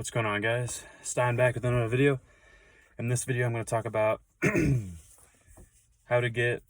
What's going on, guys? Stein back with another video. In this video, I'm going to talk about how to get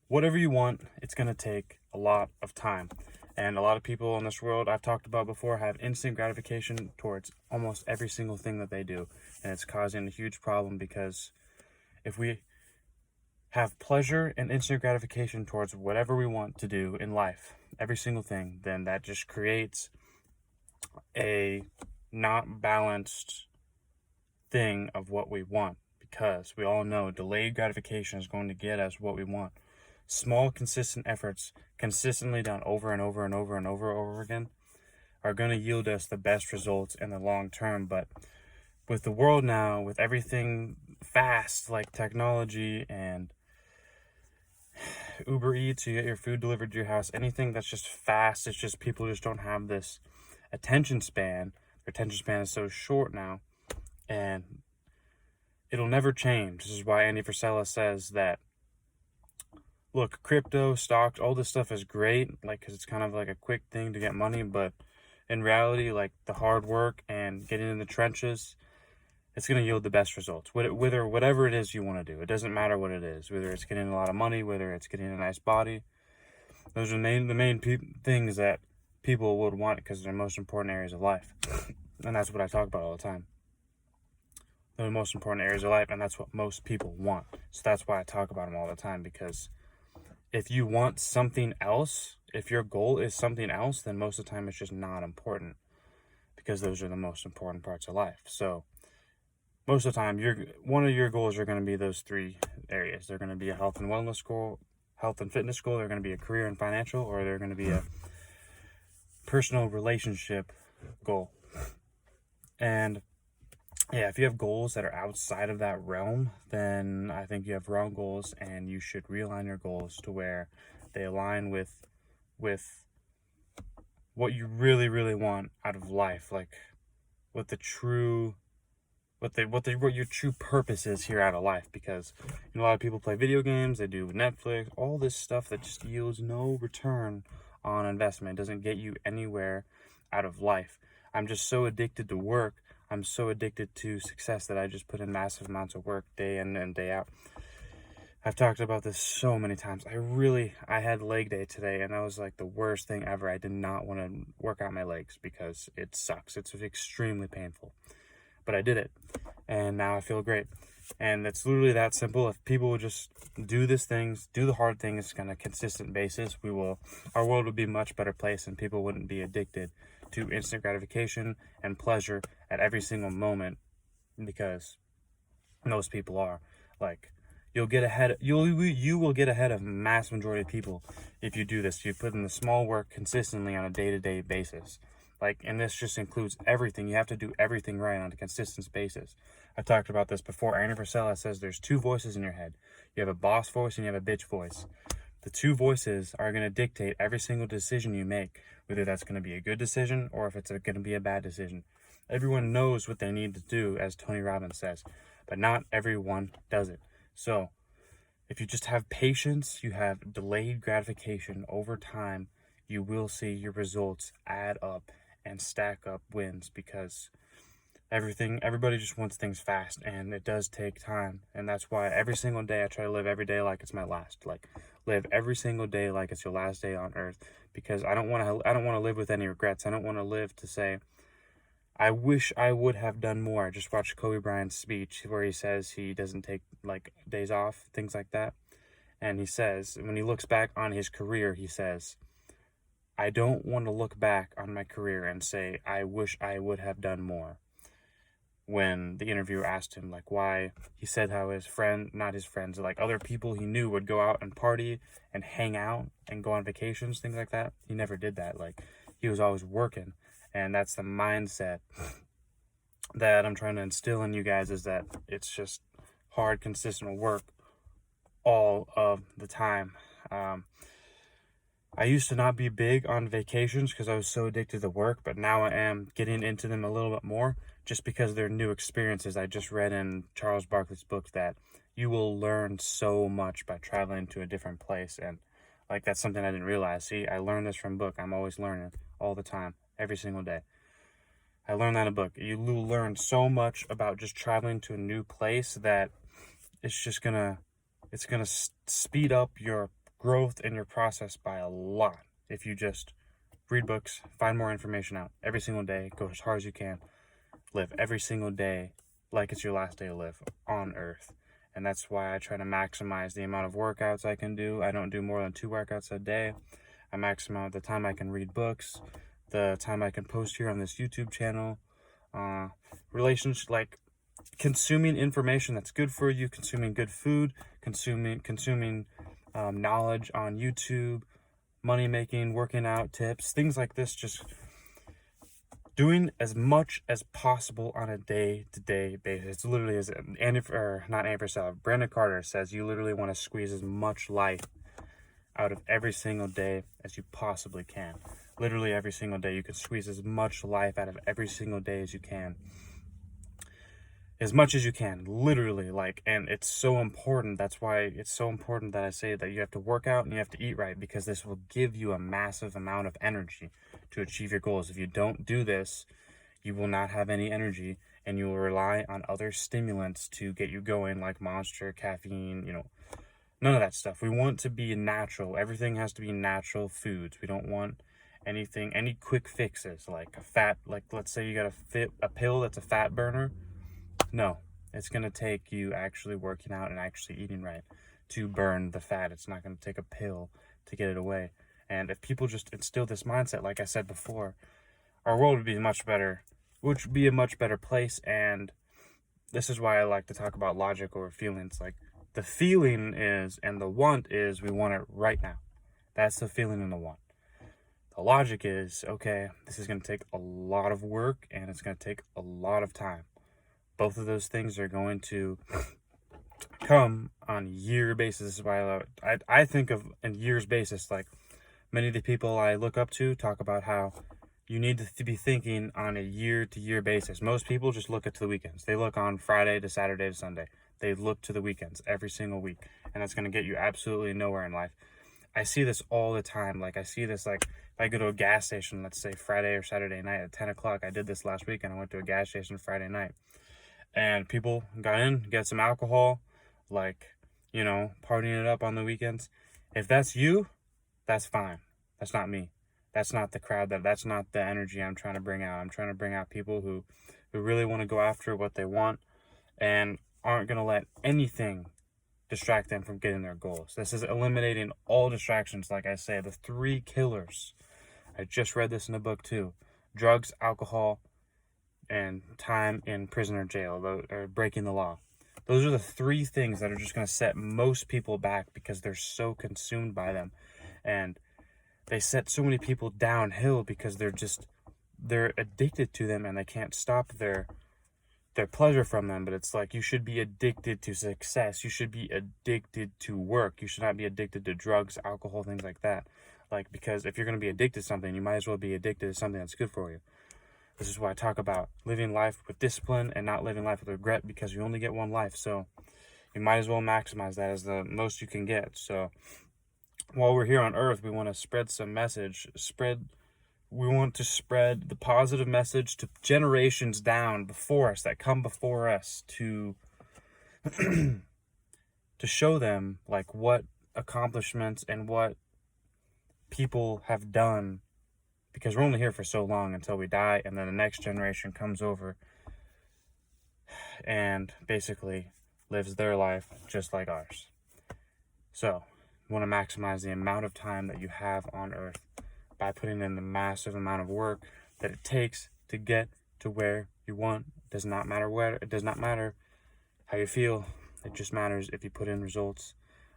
whatever you want. It's going to take a lot of time. And a lot of people in this world I've talked about before have instant gratification towards almost every single thing that they do. And it's causing a huge problem because if we have pleasure and instant gratification towards whatever we want to do in life, every single thing, then that just creates a not balanced thing of what we want, because we all know delayed gratification is going to get us what we want. Small consistent efforts consistently done over and over and over and over again are going to yield us the best results in the long term. But with the world now, with everything fast, like technology and Uber Eats, you get your food delivered to your house, anything that's just fast, it's just people just don't have this attention span. Their attention span is so short now, and it'll never change. This is why Andy Frisella says that, look, crypto, stocks, all this stuff is great, because it's kind of like a quick thing to get money, but in reality, the hard work and getting in the trenches, it's going to yield the best results. Whatever it is you want to do, it doesn't matter what it is, whether it's getting a lot of money, whether it's getting a nice body. Those are the main things that people would want, because they're the most important areas of life. And that's what I talk about all the time. They're the most important areas of life, and that's what most people want. So that's why I talk about them all the time, because if you want something else, if your goal is something else, then most of the time it's just not important, because those are the most important parts of life. So most of the time, one of your goals are going to be those three areas. They're going to be a health and wellness goal, health and fitness goal, they're going to be a career and financial, or they're going to be a personal relationship goal. And yeah, if you have goals that are outside of that realm, then I think you have wrong goals, and you should realign your goals to where they align with what you really want out of life, what your true purpose is here out of life. Because a lot of people play video games, they do Netflix, all this stuff that just yields no return on investment. It doesn't get you anywhere out of life. I'm just so addicted to work. I'm so addicted to success that I just put in massive amounts of work day in and day out. I've talked about this so many times. I had leg day today, and that was the worst thing ever. I did not want to work out my legs because it sucks. It's extremely painful. But I did it, and now I feel great. And it's literally that simple. If people would just do the hard things on a consistent basis, our world would be a much better place, and people wouldn't be addicted to instant gratification and pleasure at every single moment, because most people are. You will get ahead of mass majority of people if you do this. You put in the small work consistently on a day-to-day basis. And this just includes everything. You have to do everything right on a consistent basis. I talked about this before. Andy Frisella says there's two voices in your head. You have a boss voice and you have a bitch voice. The two voices are going to dictate every single decision you make, whether that's going to be a good decision or if it's going to be a bad decision. Everyone knows what they need to do, as Tony Robbins says, but not everyone does it. So if you just have patience, you have delayed gratification over time, you will see your results add up and stack up wins, because everybody just wants things fast, and it does take time. And that's why every single day I try to live every day like it's my last. Live every single day like it's your last day on earth, because I don't want to live with any regrets. I don't want to live to say, I wish I would have done more. I just watched Kobe Bryant's speech where he says he doesn't take days off, things like that. And he says, when he looks back on his career, he says, I don't want to look back on my career and say, I wish I would have done more. When the interviewer asked him, why, he said how other people he knew would go out and party and hang out and go on vacations, things like that. He never did that. He was always working. And that's the mindset that I'm trying to instill in you guys, is that it's just hard, consistent work all of the time. I used to not be big on vacations because I was so addicted to work, but now I am getting into them a little bit more, just because they're new experiences. I just read in Charles Barkley's book that you will learn so much by traveling to a different place, and that's something I didn't realize. See, I learned this from book. I'm always learning all the time, every single day. I learned that in a book. You learn so much about just traveling to a new place that it's gonna speed up your growth and your process by a lot if you just read books, find more information out every single day, go as hard as you can, live every single day like it's your last day to live on earth. And that's why I try to maximize the amount of workouts I can do. I don't do more than 2 workouts a day. I maximize the time I can read books, the time I can post here on this YouTube channel, relationship, like consuming information that's good for you, consuming good food, consuming knowledge on YouTube, money making, working out tips, things like this. Just doing as much as possible on a day-to-day basis. It's literally, as Brandon Carter says, you literally want to squeeze as much life out of every single day as you possibly can. Literally every single day, you can squeeze as much life out of every single day as you can. As much as you can, literally, and it's so important. That's why it's so important that I say that you have to work out and you have to eat right, because this will give you a massive amount of energy to achieve your goals. If you don't do this, you will not have any energy, and you will rely on other stimulants to get you going, like Monster, caffeine, none of that stuff. We want to be natural. Everything has to be natural foods. We don't want any quick fixes, like let's say you got a pill that's a fat burner. No, it's going to take you actually working out and actually eating right to burn the fat. It's not going to take a pill to get it away. And if people just instill this mindset, like I said before, our world would be much better, which would be a much better place. And this is why I like to talk about logic over feelings. Like, the feeling is, and the want is, we want it right now. That's the feeling and the want. The logic is, okay, this is going to take a lot of work and it's going to take a lot of time. Both of those things are going to come on a year basis. This is why I think of in years basis. Like, many of the people I look up to talk about how you need to be thinking on a year-to-year basis. Most people just look at the weekends. They look on Friday to Saturday to Sunday. They look to the weekends every single week, and that's going to get you absolutely nowhere in life. I see this all the time. Like, I see this, like, if I go to a gas station, let's say Friday or Saturday night at 10 o'clock. I did this last week, and I went to a gas station Friday night. And people got in, get some alcohol, partying it up on the weekends. If that's you, that's fine. That's not me. That's not the crowd. That's not the energy I'm trying to bring out. I'm trying to bring out people who really want to go after what they want and aren't going to let anything distract them from getting their goals. This is eliminating all distractions. Like I say, the 3 killers. I just read this in a book too. Drugs, alcohol, and time in prison or jail, or breaking the law. Those are the 3 things that are just going to set most people back, because they're so consumed by them. And they set so many people downhill because they're addicted to them and they can't stop their pleasure from them. But it's like, you should be addicted to success. You should be addicted to work. You should not be addicted to drugs, alcohol, things like that. Because if you're going to be addicted to something, you might as well be addicted to something that's good for you. This is why I talk about living life with discipline and not living life with regret, because you only get one life. So you might as well maximize that as the most you can get. So while we're here on earth, we want to spread some message. We want to spread the positive message to generations down before us, that come before us, to to show them what accomplishments and what people have done. Because we're only here for so long until we die, and then the next generation comes over and basically lives their life just like ours. So you want to maximize the amount of time that you have on earth by putting in the massive amount of work that it takes to get to where you want. It does not matter where. It does not matter how you feel. It just matters if you put in results.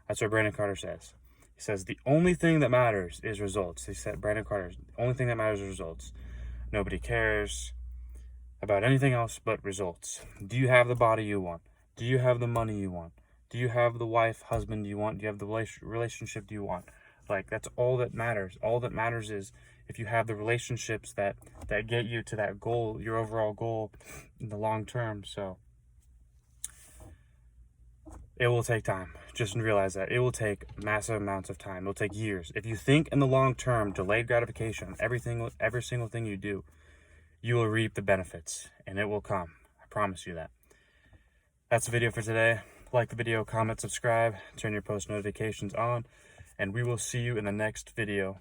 That's what Brandon Carter says. He says the only thing that matters is results. He said, Brandon Carter, the only thing that matters is results. Nobody cares about anything else but results. Do you have the body you want? Do you have the money you want? Do you have the wife, husband you want? Do you have the relationship you want? That's all that matters. All that matters is if you have the relationships that get you to that goal, your overall goal in the long term. So it will take time. Just realize that it will take massive amounts of time. It will take years. If you think in the long term, delayed gratification, every single thing you do, you will reap the benefits, and it will come. I promise you that. That's the video for today. Like the video, comment, subscribe, turn your post notifications on, and we will see you in the next video.